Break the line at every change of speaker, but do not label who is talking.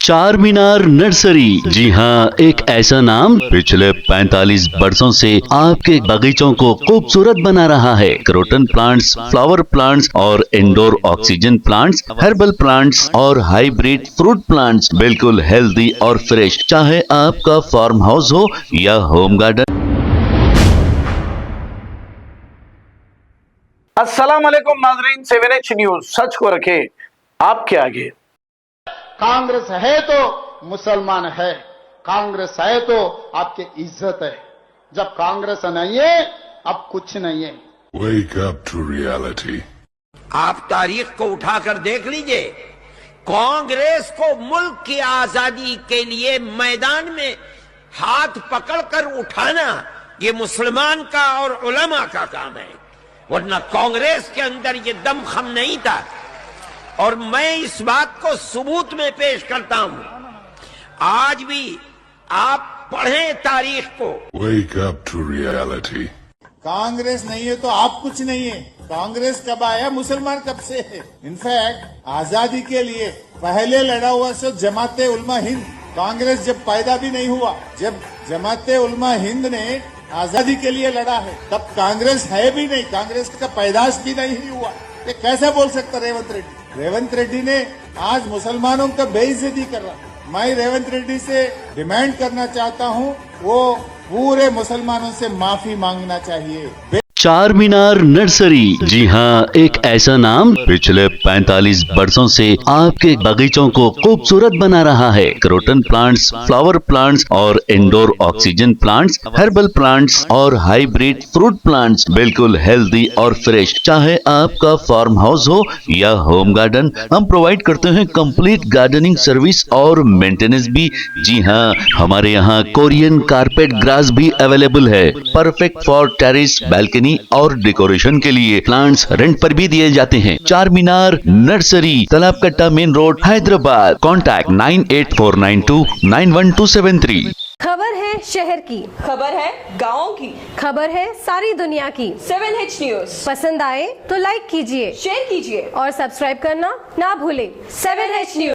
चार मीनार नर्सरी। जी हाँ, एक ऐसा नाम पिछले 45 वर्षों से आपके बगीचों को खूबसूरत बना रहा है। क्रोटन प्लांट्स, फ्लावर प्लांट्स और indoor oxygen plants, herbal plants और हाइब्रिड फ्रूट प्लांट्स, बिल्कुल हेल्दी और फ्रेश। चाहे आपका फार्म हाउस हो या होम गार्डन।
अस्सलाम वालेकुम नाजरीन, 7H न्यूज सच को रखे आपके आगे।
कांग्रेस है तो मुसलमान है, कांग्रेस है तो आपकी इज्जत है। जब कांग्रेस नहीं है अब कुछ नहीं है।
Wake up to reality.
आप तारीख को उठाकर देख लीजिए। कांग्रेस को मुल्क की आजादी के लिए मैदान में हाथ पकड़कर उठाना ये मुसलमान का और उलमा का काम है, वरना कांग्रेस के अंदर ये दमखम नहीं था। और मैं इस बात को सबूत में पेश करता हूं। आज भी आप पढ़ें तारीख को।
Wake up to reality.
Congress नहीं है तो आप कुछ नहीं है। कांग्रेस कब आया, मुसलमान कब से है। इनफैक्ट आजादी के लिए पहले लड़ा हुआ सिर्फ जमाते उलमा हिंद। कांग्रेस जब पैदा भी नहीं हुआ, जब जमाते उलमा हिंद ने आजादी के लिए लड़ा है, तब कांग्रेस है भी नहीं, कांग्रेस का पैदाश भी नहीं हुआ। ये कैसे बोल सकता रेवंत रेड्डी? रेवंत रेड्डी ने आज मुसलमानों का बेइज्जती कर रहा। मैं रेवंत रेड्डी से डिमांड करना चाहता हूँ, वो पूरे मुसलमानों से माफी मांगना चाहिए।
चार मीनार नर्सरी। जी हाँ, एक ऐसा नाम पिछले 45 वर्षों से आपके बगीचों को खूबसूरत बना रहा है। क्रोटन प्लांट्स, फ्लावर प्लांट्स और indoor oxygen plants, herbal plants और हाइब्रिड फ्रूट प्लांट्स, बिल्कुल हेल्दी और फ्रेश। चाहे आपका फार्म हाउस हो या होम गार्डन, हम प्रोवाइड करते हैं कंप्लीट गार्डनिंग सर्विस और मेंटेनेंस भी। जी हाँ, हमारे यहाँ कोरियन कारपेट ग्रास भी अवेलेबल है, परफेक्ट फॉर टेरेस, बालकनी और डेकोरेशन के लिए। प्लांट्स रेंट पर भी दिए जाते हैं। चार मीनार नर्सरी, तालाब कट्टा, मेन रोड, हैदराबाद। कॉन्टैक्ट 9849291273।
खबर है शहर की,
खबर है गाँव की,
खबर है सारी दुनिया की।
7H न्यूज
पसंद आए तो लाइक कीजिए,
शेयर कीजिए
और सब्सक्राइब करना ना भूलें।
7H news.